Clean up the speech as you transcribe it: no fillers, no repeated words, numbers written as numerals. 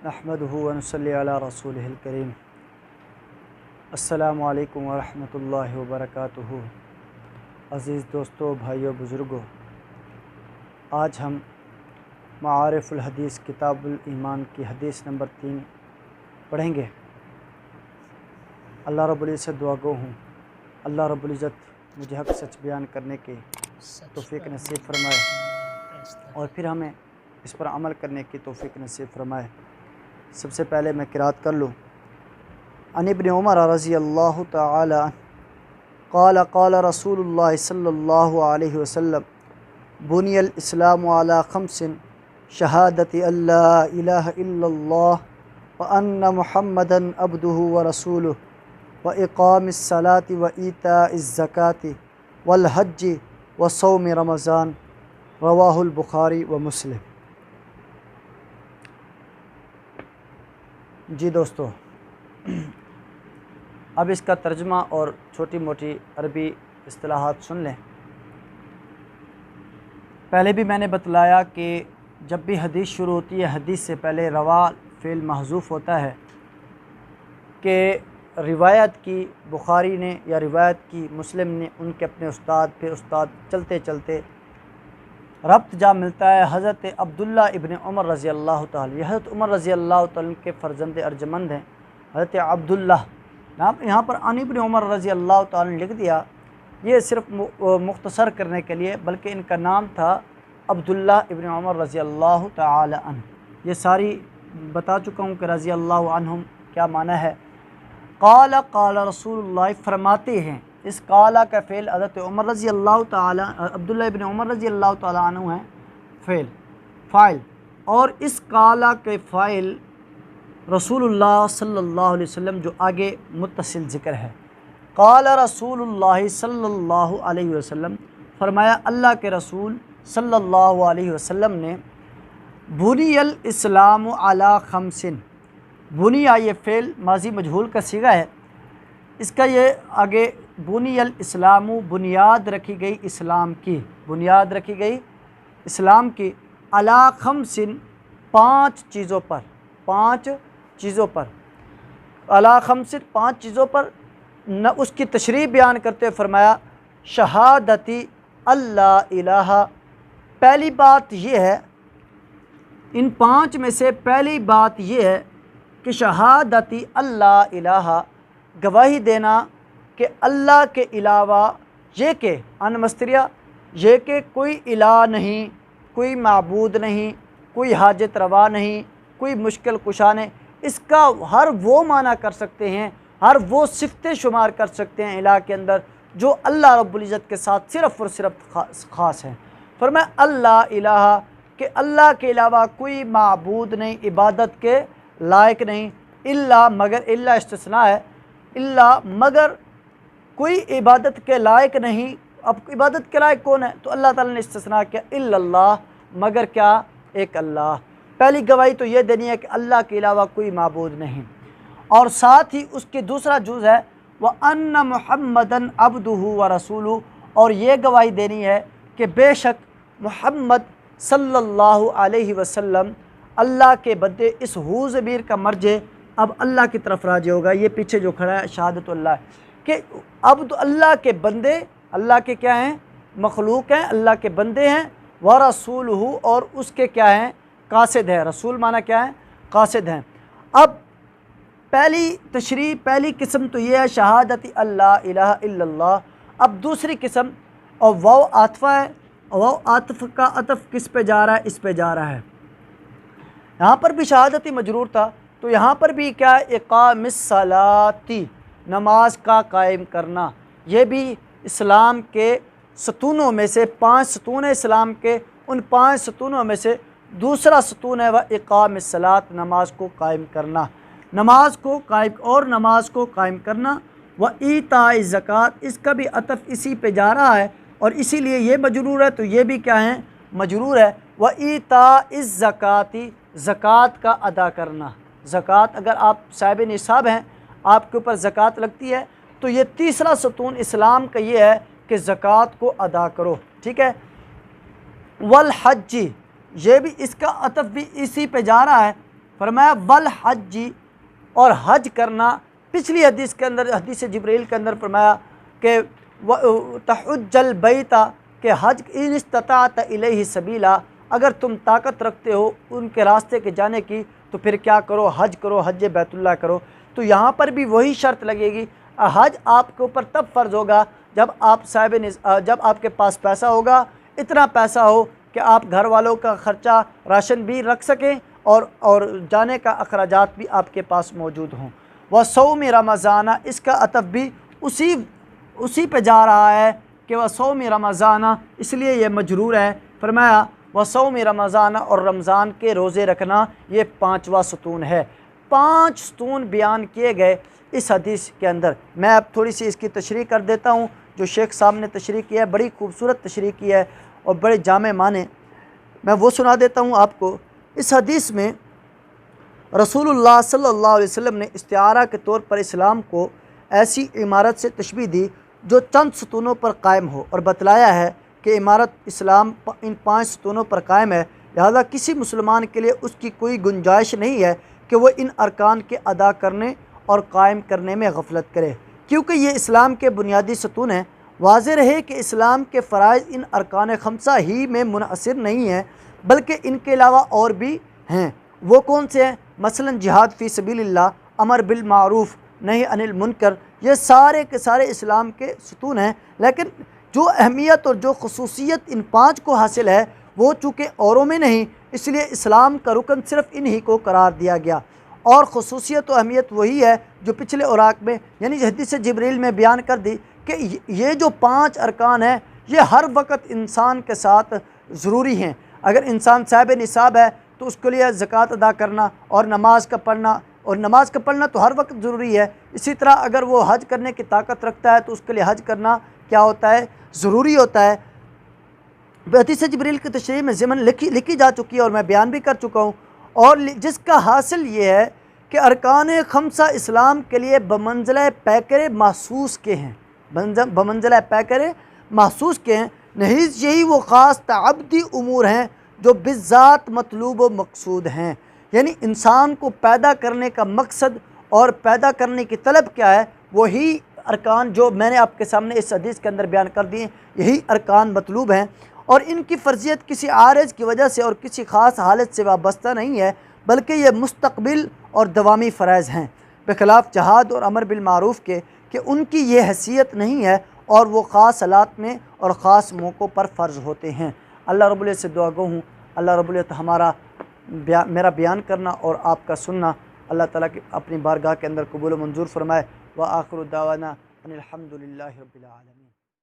नहमदुहु व नसल्ली अला रसूलिहिल करीम। अस्सलामु अलैकुम व रहमतुल्लाहि व बरकातुहू। अज़ीज़ दोस्तों, भाइयों, बुज़ुर्गों, आज हम मारिफ़ुल हदीस किताबुल ईमान की हदीस नंबर 3 पढ़ेंगे। अल्लाह रब्बुल इज़्ज़त दुआ गो हूँ, अल्लाह रब्बुल इज़्ज़त मुझे हक़ सच बयान करने की तौफ़ीक़ नसीब फ़रमाए और फिर हमें इस पर अमल करने की तौफ़ीक़ नसीब फ़रमाए। सबसे पहले मैं क़िराअत कर लूँ। अन इब्न उमर रज़ी अल्लाहु तआला क़ाल क़ाल रसूलुल्लाह सल्लल्लाहु अलैहि वसल्लम बुनियल इस्लामु अला ख़म्सिन शहादति अल्ला इलाहा इल्लल्लाह व अन्ना मुहम्मदन अब्दुहु व रसूलुहु व इक़ामिस सलाति व ईताइज़ ज़काति वल हज्जि व सौमि रमज़ान रवाहुल बुखारी व मुस्लिम। जी दोस्तों, अब इसका तर्जुमा और छोटी मोटी अरबी इस्तिलाहात सुन लें। पहले भी मैंने बतलाया कि जब भी हदीस शुरू होती है, हदीस से पहले रवा फ़ेल महज़ूफ़ होता है कि रिवायत की बुखारी ने या रिवायत की मुस्लिम ने उनके अपने उस्ताद पे उस्ताद चलते चलते रब्त जा मिलता है हज़रत अब्दुल्ला इब्न उमर रज़ी अल्लाह ताला। यह हज़रत उमर रज़ी अल्लाह ताला के फ़र्जंद अर्जमंद हैं, हज़रत अब्दुल्ला। यहाँ पर अन इब्न उमर रज़ी अल्लाह ताला ने लिख दिया, ये सिर्फ मुख्तसर करने के लिए, बल्कि इनका नाम था अब्दुल्ला इब्न उमर रज़ी अल्लाह ताला अन्हु। ये सारी बता चुका हूँ कि रज़ी अल्लाह अन्हुम क्या माना है। क़ाल क़ाल रसूलुल्लाह फरमाते हैं। इस काला का फ़ेल हज़रत उमर रज़ी अल्लाह ताला अब्दुल्ला इब्न उमर रज़ी अल्लाह ताला अन्हु है फ़ाइल, और इस काला के फ़ाइल रसूलुल्लाह सल्लल्लाहु अलैहि वसल्लम जो आगे मुत्तसिल ज़िक्र है। क़ाल रसूलुल्लाह सल्लल्लाहु अलैहि वसल्लम, फरमाया अल्लाह के रसूल सल्लल्लाहु अलैहि वसल्लम ने, बुनियल इस्लामु अला ख़म्सिन। बुनिया ये फ़ेल माज़ी मजहूल का सीगा है, इसका ये आगे बुनियल इस्लामु बुनियाद रखी गई इस्लाम की, बुनियाद रखी गई इस्लाम की, अला ख़म्सिन पाँच चीज़ों पर, अला ख़म्सिन पाँच चीज़ों पर न। उसकी तशरीह बयान करते हुए फरमाया शहादती अल्ला इलाहा। पहली बात ये है, इन पाँच में से पहली बात ये है कि शहादती अल्ला इलाहा, गवाही देना कि अल्लाह के अलावा, ये के अनमस्तरिया, ये के कोई इलाह नहीं, कोई माबूद नहीं, कोई हाजत रवा नहीं, कोई मुश्किल कुशा नहीं। इसका हर वो माना कर सकते हैं, हर वो सिफ़तें शुमार कर सकते हैं इलाह के अंदर जो अल्लाह रब्बुल इज़्ज़त के साथ सिर्फ़ और सिर्फ ख़ास हैं। फरमाया अल्लाह इलाहा, कि अल्लाह के अलावा कोई माबूद नहीं, इबादत के लायक नहीं, इल्ला मगर, इल्ला इस्तिस्ना है, इल्ला मगर कोई इबादत के लायक नहीं। अब इबादत के लायक कौन है? तो अल्लाह ताला ने इस्तिस्ना किया, इल्लल्लाह, मगर क्या? एक अल्लाह। पहली गवाही तो ये देनी है कि अल्लाह के अलावा कोई माबूद नहीं, और साथ ही उसके दूसरा जुज़ है व अन्ना मुहम्मदन अब्दुहु व रसूलुहु, और ये गवाही देनी है कि बेशक मुहम्मद सल्लल्लाहु अलैहि वसल्लम अल्लाह के बंदे, इस हू ज़मीर का मर्जे अब अल्लाह की तरफ राजी होगा। ये पीछे जो खड़ा है शहादत अल्लाह, कि अब तो अल्लाह के बंदे, अल्लाह के क्या हैं? मखलूक हैं, अल्लाह के बंदे हैं। व रसूलुहु, और उसके क्या हैं? कासिद है। रसूल माना क्या है? कासिद हैं। अब पहली तशरीह, पहली किस्म तो ये है शहादती अल्ला इलाहा इल्लल्लाह। अब दूसरी किस्म, और वाव आतफ़ा है, और वाव आतफ़ का अतफ़ किस पे जा रहा है? इस पे जा रहा है। यहाँ पर भी शहादती मजरूर था, तो यहाँ पर भी क्या है? इक़ामिस सलाती, नमाज का कायम करना। ये भी इस्लाम के सतूनों में से, 5 सतून इस्लाम के, उन 5 सतूनों में से दूसरा सतून है वह इक़ामिस सलात, नमाज को कायम करना। नमाज को कायम, और नमाज को कायम करना। व ईताइज़ ज़कात, इसका भी अतफ़ इसी पे जा रहा है, और इसीलिए ये मजरूर है, तो ये भी क्या है? मजरूर है। व ईताइज़ ज़काती, ज़कात का अदा करना। ज़कात, अगर आप साहिब निसाब हैं, आपके ऊपर ज़कात लगती है, तो ये तीसरा सतून इस्लाम का ये है कि ज़कात को अदा करो। ठीक है। वल हज्जी, ये भी इसका अतफ़ भी इसी पे जा रहा है, फरमाया वल हज, और हज करना। पिछली हदीस के अंदर, हदीस जिब्रील के अंदर फरमाया कि तहुज्जल बैता, कि हज इन इस्तताअत इलैहि सबीला, अगर तुम ताकत रखते हो उनके रास्ते के जाने की तो फिर क्या करो, हज करो, हज बैतुल्लाह करो। तो यहाँ पर भी वही शर्त लगेगी। हज आपके ऊपर तब फ़र्ज़ होगा जब आप जब आपके पास पैसा होगा, इतना पैसा हो कि आप घर वालों का ख़र्चा, राशन भी रख सकें और जाने का अखराजात भी आपके पास मौजूद हों। वह सौम रमज़ाना, इसका अतफ़ भी उसी पे जा रहा है कि वह सौम रमज़ाना, इसलिए ये मजरूर है। फरमाया वह सौम रमज़ाना, और रमज़ान के रोज़े रखना, ये पाँचवा सतून है। 5 सतून बयान किए गए इस हदीस के अंदर। मैं अब थोड़ी सी इसकी तशरीह कर देता हूँ, जो शेख साहब ने तशरीह की है, बड़ी खूबसूरत तशरीह की है और बड़े जामे माने, मैं वो सुना देता हूँ आपको। इस हदीस में रसूलुल्लाह सल्लल्लाहु अलैहि वसल्लम ने इस्तिआरा के तौर पर इस्लाम को ऐसी इमारत से तशबीह दी जो चंद सतूनों पर कायम हो, और बतलाया है कि इमारत इस्लाम इन 5 सतूनों पर कायम है, लिहाजा किसी मुसलमान के लिए उसकी कोई गुंजाइश नहीं है कि वह इन अरकान के अदा करने और कायम करने में गफलत करे, क्योंकि ये इस्लाम के बुनियादी सतून हैं। वाज़ेह रहे कि इस्लाम के फ़राइज़ इन अरकान खमसा ही में मुनहसर नहीं हैं, बल्कि इनके अलावा और भी हैं। वो कौन से हैं? मसलन जिहाद फ़ी सबीलिल्लाह, अमर बिल मारूफ़, नही अनिल मुनकर, ये सारे के सारे इस्लाम के सतून हैं। लेकिन जो अहमियत और जो खसूसियत इन 5 को हासिल है, वो चूँकि औरों में नहीं, इसलिए इस्लाम का रुकन सिर्फ़ इन्हीं को करार दिया गया। और खसूसियत और अहमियत वही है जो पिछले औराक में, यानी हदीस जिब्रील में बयान कर दी कि ये जो 5 अरकान हैं, ये हर वक्त इंसान के साथ ज़रूरी हैं। अगर इंसान साहिब निसाब है तो उसके लिए ज़कात अदा करना और नमाज का पढ़ना, और नमाज का पढ़ना तो हर वक्त ज़रूरी है। इसी तरह अगर वो हज करने की ताकत रखता है तो उसके लिए हज करना क्या होता है? ज़रूरी होता है। हदीस जिब्रील की तशरीह में ज़िमन लिखी जा चुकी है और मैं बयान भी कर चुका हूँ, और जिसका हासिल ये है कि अरकान खमसा इस्लाम के लिए बमंज़िला पैकर महसूस के हैं, बमंज़िला पैकर महसूस के हैं। नहीं, यही वो ख़ास ताबदी उमूर हैं जो बिज़ात मतलूब व मकसूद हैं। यानी इंसान को पैदा करने का मकसद और पैदा करने की तलब क्या है, वही अरकान जो मैंने आपके सामने इस हदीस के अंदर बयान कर दिए, यही अरकान मतलूब हैं। और इनकी फ़र्जियत किसी आरज़ की वजह से और किसी ख़ास हालत से वाबस्ता नहीं है, बल्कि ये मुस्तक़बिल और दवामी फ़राइज़ हैं, बखिलाफ़ जहाद और अमर बिल मारूफ़ के, कि उनकी ये हैसियत नहीं है और वो ख़ास हालात में और ख़ास मौक़ों पर फ़र्ज़ होते हैं। अल्लाह रब्बुल इज़्ज़त से दुआ गो हूँ, अल्लाह रब्बुल इज़्ज़त मेरा बयान करना और आपका सुनना अल्लाह ताला की अपनी बारगाह के अंदर कबूल मंजूर फ़रमाए। व आखिरु दावाना अनिल हम्दुलिल्लाहि रब्बिल आलमीन।